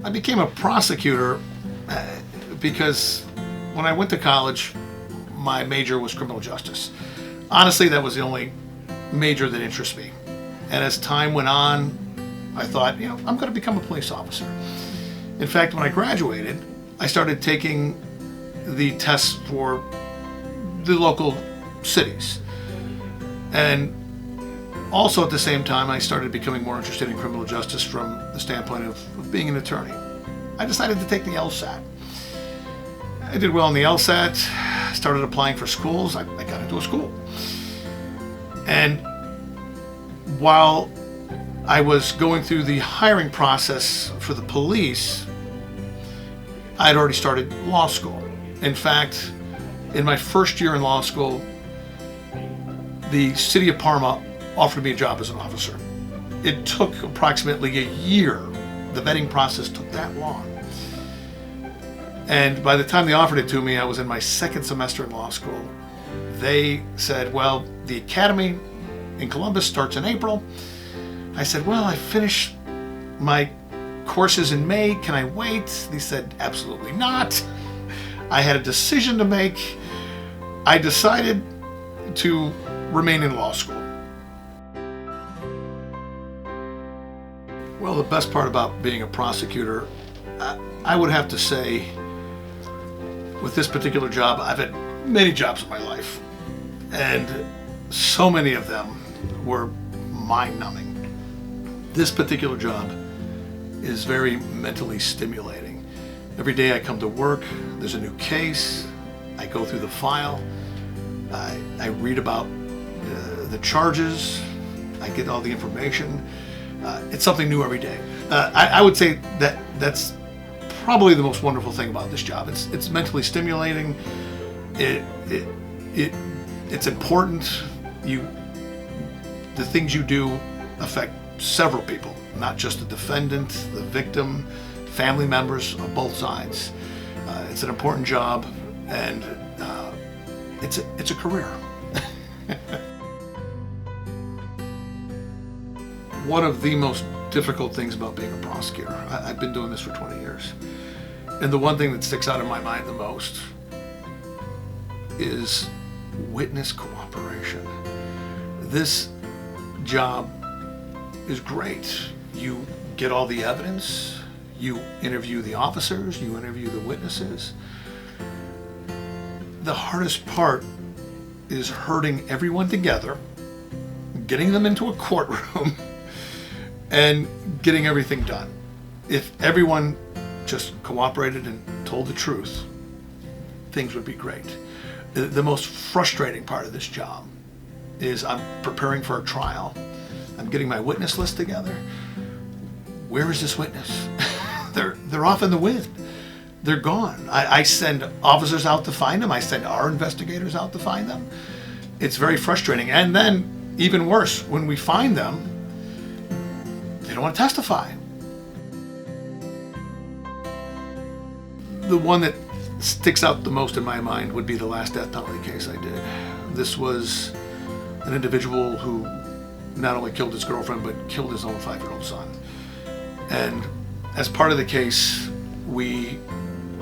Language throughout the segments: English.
I became a prosecutor because when I went to college, my major was criminal justice. Honestly, that was the only major that interests me. And as time went on, I thought, I'm going to become a police officer. In fact, when I graduated, I started taking the tests for the local cities. And also at the same time, I started becoming more interested in criminal justice from the standpoint of being an attorney. I decided to take the LSAT. I did well in the LSAT, started applying for schools. I got into a school. And while I was going through the hiring process for the police, I had already started law school. In fact, in my first year in law school, the city of Parma offered me a job as an officer. It took approximately a year. The vetting process took that long. And by the time they offered it to me, I was in my second semester in law school. They said, well, the academy in Columbus starts in April. I said, well, I finished my courses in May. Can I wait? They said, absolutely not. I had a decision to make. I decided to remain in law school. Well, the best part about being a prosecutor, I would have to say, with this particular job, I've had many jobs in my life, and so many of them were mind-numbing. This particular job is very mentally stimulating. Every day I come to work, there's a new case, I go through the file, I read about the charges, I get all the information. It's something new every day. I would say that's probably the most wonderful thing about this job. It's mentally stimulating. It's important. The things you do affect several people, not just the defendant, the victim, family members of both sides. It's an important job, and it's a career. One of the most difficult things about being a prosecutor, I've been doing this for 20 years, and the one thing that sticks out in my mind the most is witness cooperation. This job is great. You get all the evidence, you interview the officers, you interview the witnesses. The hardest part is herding everyone together, getting them into a courtroom, and getting everything done. If everyone just cooperated and told the truth, things would be great. The most frustrating part of this job is I'm preparing for a trial. I'm getting my witness list together. Where is this witness? They're off in the wind. They're gone. I send officers out to find them. I send our investigators out to find them. It's very frustrating. And then, even worse, when we find them, they don't want to testify. The one that sticks out the most in my mind would be the last death penalty case I did. This was an individual who not only killed his girlfriend, but killed his own 5-year-old son. And as part of the case, we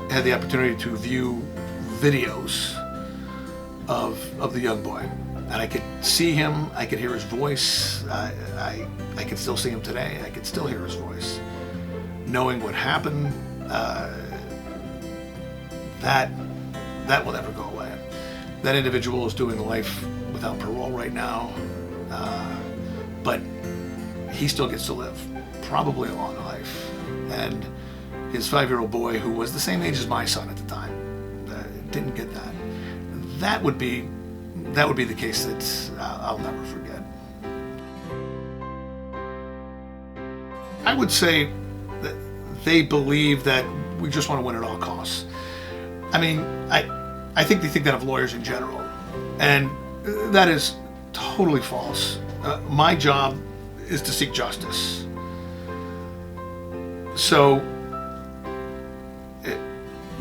had the opportunity to view videos of the young boy. And I could see him, I could hear his voice, I can still see him today, I can still hear his voice. Knowing what happened, that will never go away. That individual is doing life without parole right now, but he still gets to live, probably a long life. And his 5-year-old boy, who was the same age as my son at the time, didn't get that. That would be the case that I'll never forget. I would say that they believe that we just want to win at all costs. I mean, I think they think that of lawyers in general, and that is totally false. My job is to seek justice. So,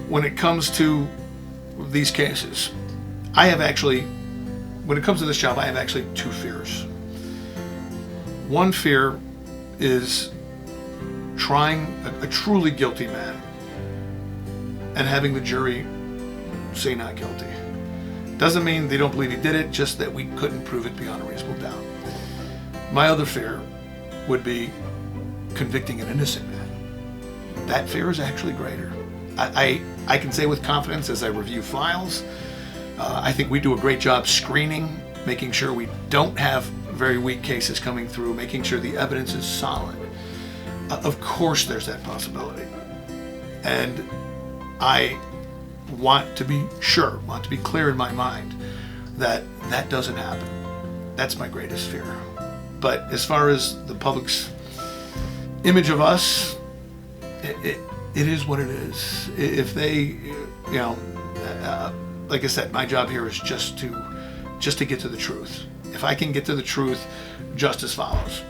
when it comes to these cases, when it comes to this job, I have actually two fears. One fear is trying a truly guilty man and having the jury say not guilty. Doesn't mean they don't believe he did it, just that we couldn't prove it beyond a reasonable doubt. My other fear would be convicting an innocent man. That fear is actually greater. I can say with confidence as I review files, I think we do a great job screening, making sure we don't have very weak cases coming through, making sure the evidence is solid. Of course there's that possibility. And I want to be clear in my mind that that doesn't happen. That's my greatest fear. But as far as the public's image of us, it is what it is. If they, like I said, my job here is just to get to the truth. If I can get to the truth, justice follows.